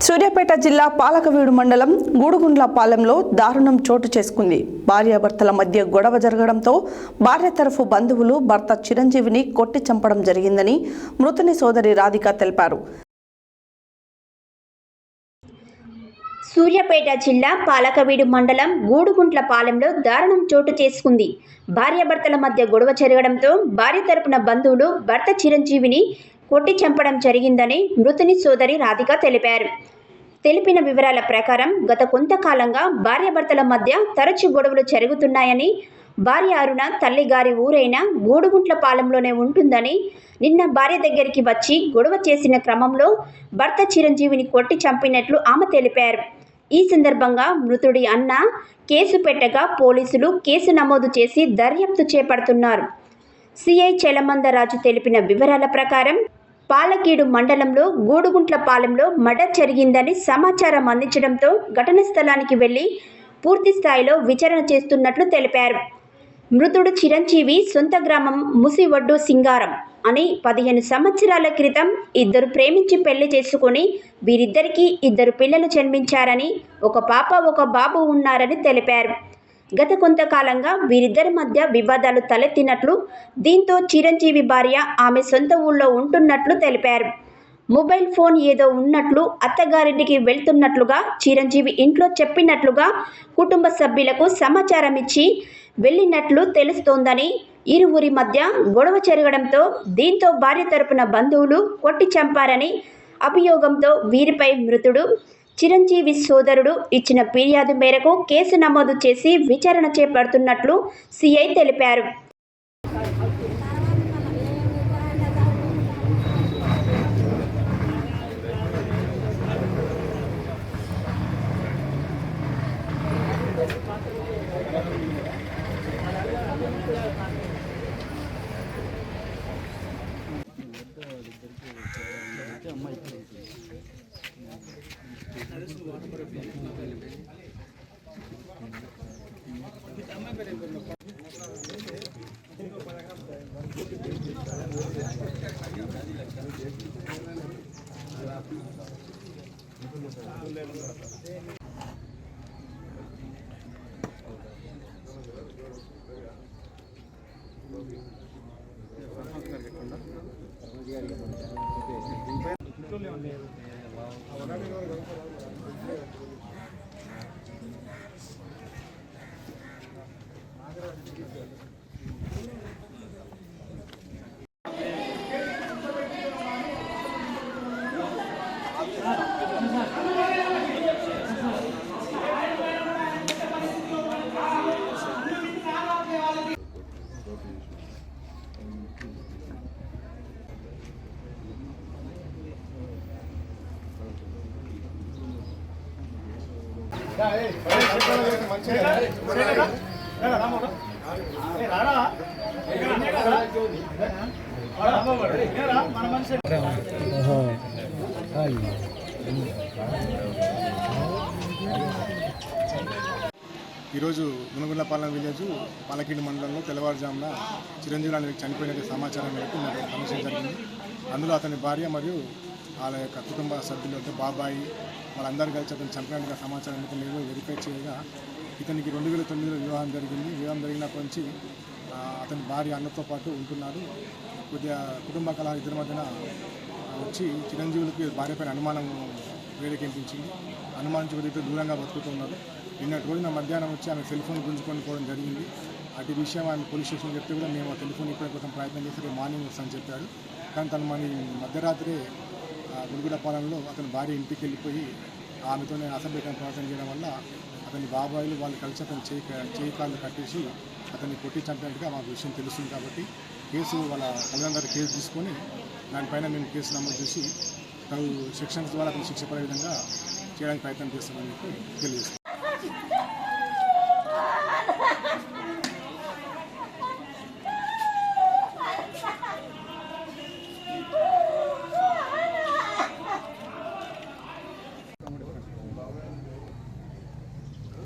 సూర్యాపేట జిల్లా పాలకవీడు మండలం గూడుగుండ్లపాలెంలో దారుణం చోటు చేసుకుంది. భార్యాభర్తల మధ్య గొడవ జరగడంతో భార్య తరఫు బంధువులు భర్త చిరంజీవిని కొట్టి చంపడం జరిగిందని మృతుని సోదరి రాధిక తెలిపారు. సూర్యాపేట జిల్లా పాలకవీడు మండలం గూడుగుంట్లపాలెంలో దారుణం చోటు చేసుకుంది. భార్యాభర్తల మధ్య గొడవ జరగడంతో భార్య తరపున బంధువులు భర్త చిరంజీవిని కొట్టి చంపడం జరిగిందని మృతుని సోదరి రాధిక తెలిపిన వివరాల ప్రకారం గత కొంతకాలంగా భార్యాభర్తల మధ్య తరచు గొడవలు జరుగుతున్నాయని, భార్య అరుణ తల్లిగారి ఊరైన గూడుగుంట్లపాలెంలోనే ఉంటుందని, నిన్న భార్య దగ్గరికి వచ్చి గొడవ చేసిన క్రమంలో భర్త చిరంజీవిని కొట్టి చంపినట్లు ఆమె తెలిపారు. ఈ సందర్భంగా మృతుడి అన్న కేసు పెట్టగా పోలీసులు కేసు నమోదు చేసి దర్యాప్తు చేపడుతున్నారు. సిఐ చెలమందరాజు తెలిపిన వివరాల ప్రకారం పాలకీడు మండలంలో గూడుగుంట్లపాలెంలో మర్డర్ జరిగిందని సమాచారం అందించడంతో ఘటన స్థలానికి వెళ్లి పూర్తి స్థాయిలో విచారణ చేస్తున్నట్లు తెలిపారు. మృతుడు చిరంజీవి సొంత గ్రామం ముసివడ్డు సింగారం అని 15 సంవత్సరాల క్రితం ఇద్దరు ప్రేమించి పెళ్లి చేసుకుని వీరిద్దరికీ 2 పిల్లలు జన్మించారని, ఒక పాప ఒక బాబు ఉన్నారని తెలిపారు. గత కొంతకాలంగా వీరిద్దరి మధ్య వివాదాలు తలెత్తినట్లు, దీంతో చిరంజీవి భార్య ఆమె సొంత ఊళ్ళో ఉంటున్నట్లు తెలిపారు. మొబైల్ ఫోన్ ఏదో ఉన్నట్లు, అత్తగారింటికి వెళ్తున్నట్లుగా చిరంజీవి ఇంట్లో చెప్పినట్లుగా కుటుంబ సభ్యులకు సమాచారం ఇచ్చి వెళ్ళినట్లు తెలుస్తోందని, ఇరువురి మధ్య గొడవ జరగడంతో దీంతో భార్య తరపున బంధువులు కొట్టి చంపారని అభియోగంతో వీరిపై మృతుడు చిరంజీవి సోదరుడు ఇచ్చిన ఫిర్యాదు మేరకు కేసు నమోదు చేసి విచారణ చేపడుతున్నట్లు సిఐ తెలిపారు. ఈరోజు గుణగుండ్లపాలెం విలేజ్ పాలకీడు మండలంలో తెల్లవారుజామున చిరంజీవి చనిపోయిన సమాచారం మేరకు సమస్య జరిగింది. అందులో అతని భార్య మరియు వాళ్ళ యొక్క కుటుంబ సభ్యులు అంటే బాబాయి వాళ్ళందరూ కలిసి అతను చంపినట్టుగా సమాచారం మేము వెరిఫై చేయగా ఇతనికి 2009లో వివాహం జరిగింది. వివాహం జరిగినప్పటి నుంచి అతని భార్య అన్నతో పాటు ఉంటున్నారు. కొద్దిగా కుటుంబ కళ ఇద్దరి మధ్యన వచ్చి చిరంజీవులకి భార్య పైన అనుమానం వేడికెంపించింది. అనుమానించి కొద్దిగా దూరంగా బతుకుతున్నారు. నిన్నటి రోజున మధ్యాహ్నం వచ్చి ఆమె సెల్ ఫోన్ గుంజుకొని పోవడం జరిగింది. అటు విషయం ఆమె పోలీస్ స్టేషన్ చెప్తే కూడా మేము ఆ టెలిఫోన్ ఇప్పటి కోసం ప్రయత్నం చేసి మార్నింగ్ వస్తామని చెప్పాడు. కానీ తను మన మధ్యరాత్రి గుడిగుండ్లపాలెంలో అతని భార్య ఇంటికి వెళ్ళిపోయి ఆమెతోనే అసభ్యకరం ప్రవర్తన చేయడం వల్ల అతని బాబాయిలు వాళ్ళు కలిసి అతను చేయి కాళ్ళు కట్టేసి అతన్ని కొట్టి చంపినట్టుగా మాకు విషయం తెలుస్తుంది. కాబట్టి కేసు వాళ్ళ తల్లిదండ్రులు కేసు తీసుకొని దానిపైన మేము కేసు నమోదు చేసి సెక్షన్స్ ద్వారా అతను శిక్ష పడే విధంగా చేయడానికి ప్రయత్నం చేస్తామని తెలియజేస్తాం.